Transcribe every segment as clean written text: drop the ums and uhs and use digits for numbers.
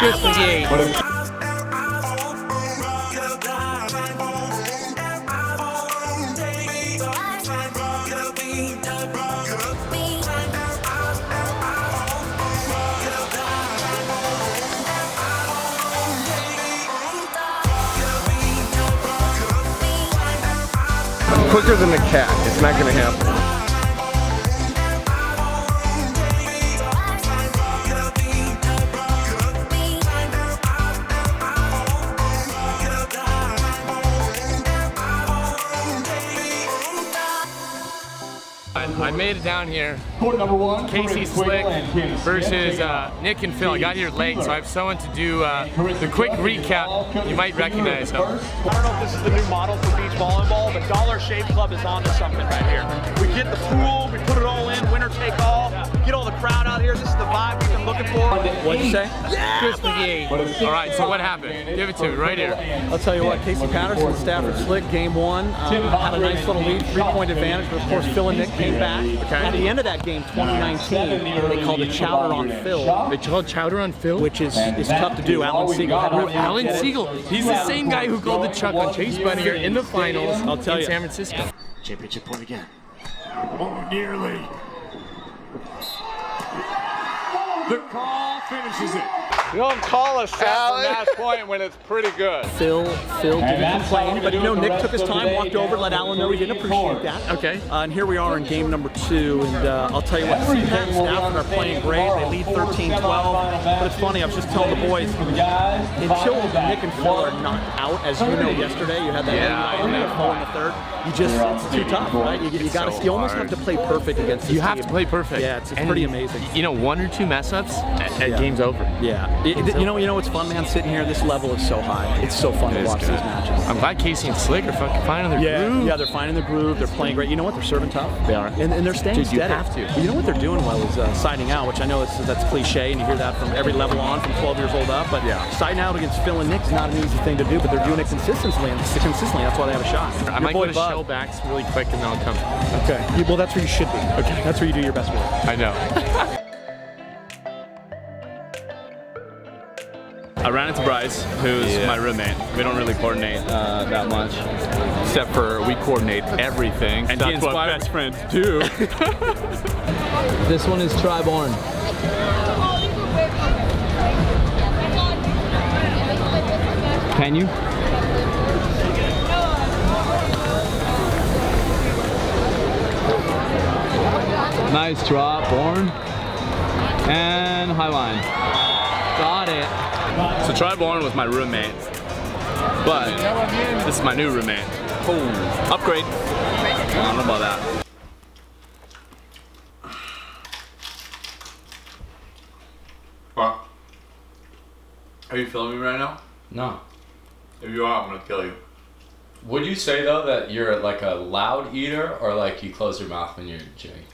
Chris McGee. Quicker than a cat. It's not gonna happen. I made it down here. Court number 1, Casey Slick versus Nick and Phil. I got here late, so I have someone to do the quick recap. You might recognize them. I don't know if this is the new model for beach volleyball, but Dollar Shave Club is onto something right here. We get the pool, we put it all in, winner take all, get all the crowd out here. This is the vibe we've been looking for. What'd you say? Yeah, Chris McGee. All right, so what happened? Give it to me right here. I'll tell you what, Casey Patterson, Stafford Slick, game 1, had a nice little lead, 3-point advantage, but of course Phil and Nick came back. Okay. At the end of that game, 2019, they called a chowder on Phil. They called chowder on Phil? Which is tough to do. Alan Siegel. Alan Siegel. He's the same guy who called the chuck on Chase Budinger in the finals in San Francisco. Championship point again. Oh, nearly. The call finishes it. You don't call a shot from match point when it's pretty good. Phil didn't complain, but you know, Nick took his time, walked over, let Alan know he didn't appreciate that. Okay. And here we are in game number 2, and I'll tell you what, CPAT and Stafford are playing great. They lead 13-12, but it's funny, I was just telling the boys, until Nick and Phil are knocked out, as you know yesterday, you had that in the 4 and the 3rd, it's too tough, right? You almost have to play perfect against this You have team. to play perfect. Yeah, it's pretty amazing. You know, 1 or 2 mess-ups, and game's over. Yeah. You know what's fun, man? Sitting here, this level is so high. It's so fun to watch these matches. I'm glad Casey and Slick are fucking finding their groove. Yeah, they're finding their groove. They're playing great. You know what? They're serving tough. They are. And they're staying steady. You have to. But you know what they're doing well is siding out, which I know that's cliche, and you hear that from every level on, from 12 years old up. But siding out against Phil and Nick is not an easy thing to do, but they're doing it consistently. That's why they have a shot. I might go to show backs really quick, and then I'll come. Okay. Well, that's where you should be. Okay. That's where you do your best work. I know. I ran into Bryce, who's my roommate. We don't really coordinate that much, except for we coordinate everything. And he inspired best friends do. This one is Tri-Born. Can you? Nice drop, Born. And high line. Got it. So Tri-Born was my roommate, but this is my new roommate. Boom. Upgrade. I don't know about that. What? Are you filming me right now? No. If you are, I'm gonna kill you. Would you say though that you're like a loud eater or like you close your mouth when you're chewing?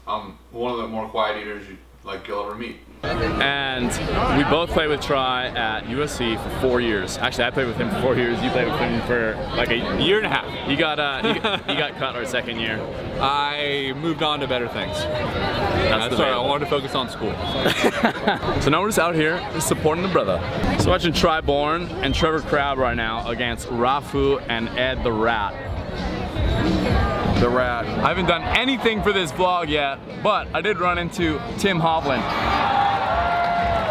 I'm one of the more quiet eaters you'll ever meet. And we both played with Tri at USC for 4 years. Actually, I played with him for 4 years. You played with him for like a year and a half. You got cut our second year. I moved on to better things. That's right. I wanted to focus on school. So now we're just out here supporting the brother. So watching Tri-Born and Trevor Crabb right now against Rafu and Ed the Rat. The Rat. I haven't done anything for this vlog yet, but I did run into Tim Hovland.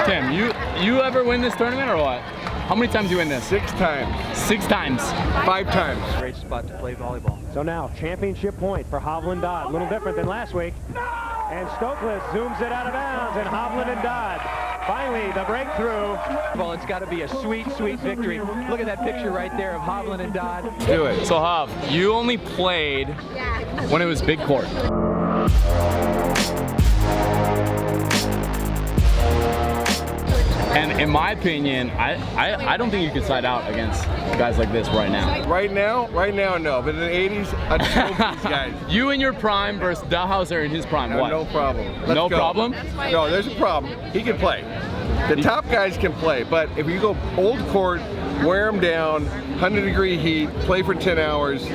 Tim, you ever win this tournament or what? How many times do you win this? 6 times. 6 times. 5 times. Great spot to play volleyball. So now, championship point for Hovland Dodd. A little different than last week. And Stokely zooms it out of bounds, and Hovland and Dodd. Finally, the breakthrough. Well, it's got to be a sweet, sweet victory. Look at that picture right there of Hovland and Dodd. Do it. So Hov, you only played when it was big court. And in my opinion, I don't think you could side out against guys like this right now. Right now, no. But in the 80s, I'd smoke these guys. You in your prime versus Dalhausser in his prime. What? No problem. No problem? No, there's a problem. He can play. The top guys can play, but if you go old court, wear them down, 100-degree heat, play for 10 hours,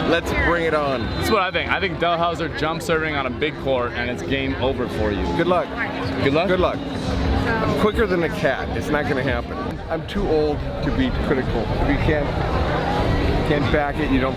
let's bring it on. That's what I think. I think Dalhausser jump serving on a big court and it's game over for you. Good luck. Good luck? Good luck. I'm quicker than a cat. It's not going to happen. I'm too old to be critical. If you can't back it, you don't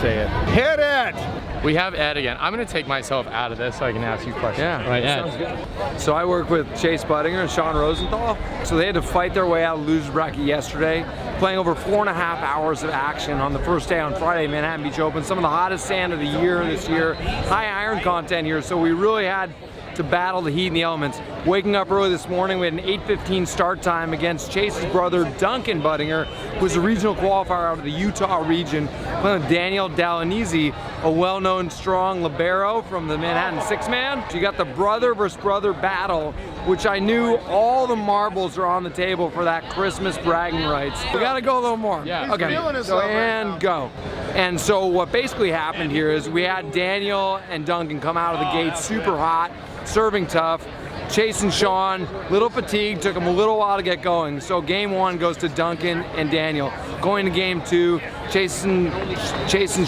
say it. Hit it! We have Ed again. I'm going to take myself out of this so I can ask you questions. Yeah, right, Ed. sounds good. So I work with Chase Budinger and Sean Rosenthal. So they had to fight their way out of the loser bracket yesterday, playing over 4.5 hours of action on the first day on Friday, Manhattan Beach Open. Some of the hottest sand of the year this year. High iron content here, so we really had to battle the heat and the elements. Waking up early this morning, we had an 8:15 start time against Chase's brother, Duncan Budinger, who was a regional qualifier out of the Utah region, playing with Daniel Dalhausser, a well-known strong libero from the Manhattan six-man. So you got the brother versus brother battle, which I knew all the marbles are on the table for that Christmas bragging rights. We gotta go a little more. Yeah. Okay, so and go. And so what basically happened here is we had Daniel and Duncan come out of the gate super hot, serving tough. Chase and Sean, little fatigued, took them a little while to get going. So game one goes to Duncan and Daniel. Going to game two, Chase and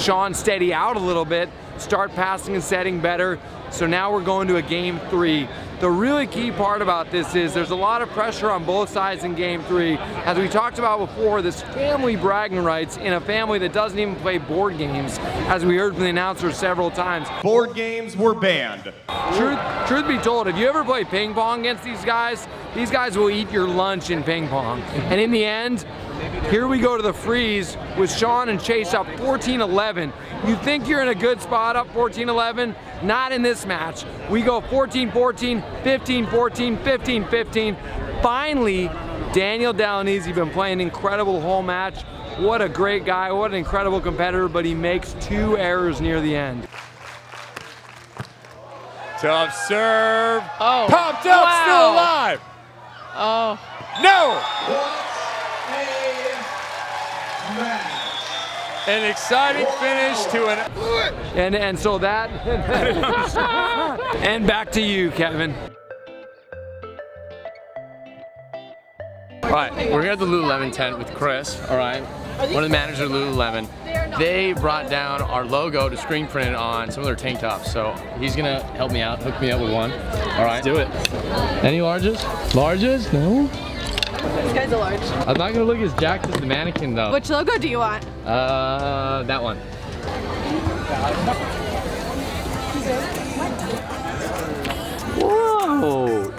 Sean steady out a little bit, start passing and setting better. So now we're going to a game three. The really key part about this is there's a lot of pressure on both sides in game three. As we talked about before, this family bragging rights in a family that doesn't even play board games, as we heard from the announcer several times. Board games were banned. Truth be told, if you ever play ping pong against these guys will eat your lunch in ping pong. And in the end, here we go to the freeze with Sean and Chase up 14-11. You think you're in a good spot up 14-11? Not in this match. We go 14-14, 15-14, 15-15. Finally, Daniel Dalhausser been playing incredible whole match. What a great guy, what an incredible competitor, but he makes 2 errors near the end. Tough serve. Oh. Popped up, Wow. still alive. Oh. No. An exciting finish to an... And so that, and back to you, Kevin. All right, we're here at the Lululemon tent with Chris, all right? One of the managers of Lululemon. They brought down our logo to screen print it on some of their tank tops, so he's gonna help me out, hook me up with one. All right. Let's do it. Any larges? Larges? No? This guy's a large. I'm not gonna look as jacked as the mannequin though. Which logo do you want? That one. Whoa!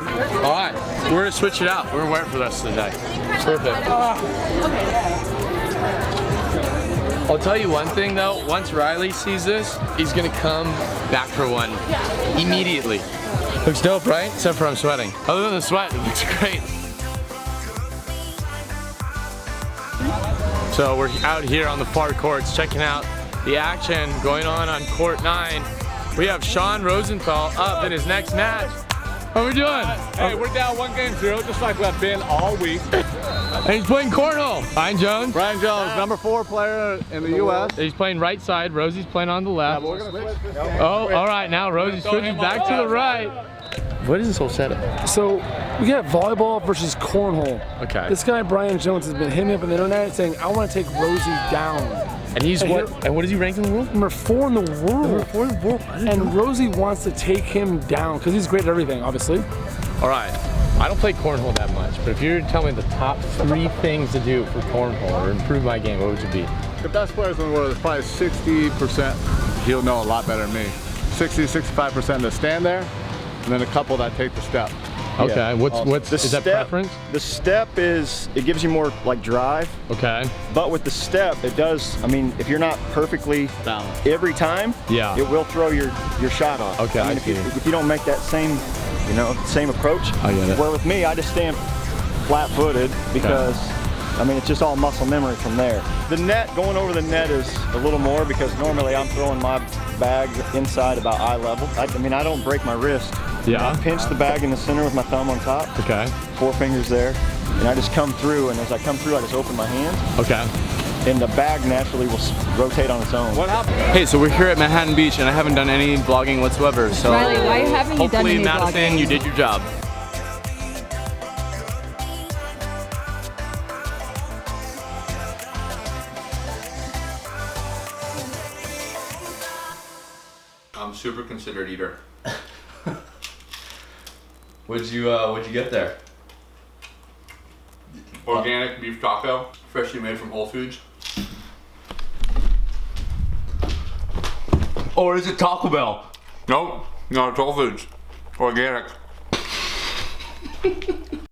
All right, we're gonna switch it out. We're gonna wear it for the rest of the day. Perfect. I'll tell you one thing though, once Riley sees this, he's gonna come back for one immediately. Looks dope, right? Except for I'm sweating. Other than the sweat, it looks great. So we're out here on the far courts checking out the action going on court 9. We have Sean Rosenthal up in his next match. How we doing? Hey, we're down 1-0, just like we've been all week. And he's playing cornhole. Brian Jones. Brian Jones, number 4 player in the U.S. He's playing right side. Rosie's playing on the left. Yeah, we're gonna switch. Oh, all right. Now Rosie switches back to the right. What is this whole setup? So we got volleyball versus cornhole. Okay. This guy Brian Jones has been hitting me up on the internet saying, "I want to take Rosie down." And he's what? And what is he ranked in the world? Number 4 in the world. Number 4 in the world. And Rosie wants to take him down because he's great at everything, obviously. All right. I don't play cornhole that much, but if you were to tell me the top 3 things to do for cornhole or improve my game, what would it be? The best players in the world is probably 60%. He'll know a lot better than me. 60-65% that stand there, and then a couple that take the step. Okay, Yeah. what's The is that step- preference? The step is, it gives you more like drive. Okay. But with the step, it does, I mean, if you're not perfectly balanced every time, yeah, it will throw your shot off. Okay, I mean, if you don't make that same, same approach. I get it. Where with me, I just stand flat-footed because, I mean, it's just all muscle memory from there. The net, going over the net is a little more because normally I'm throwing my bag inside about eye level. I mean, I don't break my wrist. Yeah. I pinch the bag in the center with my thumb on top. Okay. 4 fingers there. And I just come through, and as I come through, I just open my hands. Okay. And the bag naturally will rotate on its own. What happened? Hey, so we're here at Manhattan Beach and I haven't done any vlogging whatsoever. So Riley, why haven't you done any hopefully, Madison, vlogging? you did your job. I'm a super considered eater. What'd you get there? Organic beef taco, freshly made from Whole Foods. Or is it Taco Bell? Nope, no, it's Whole Foods. Organic.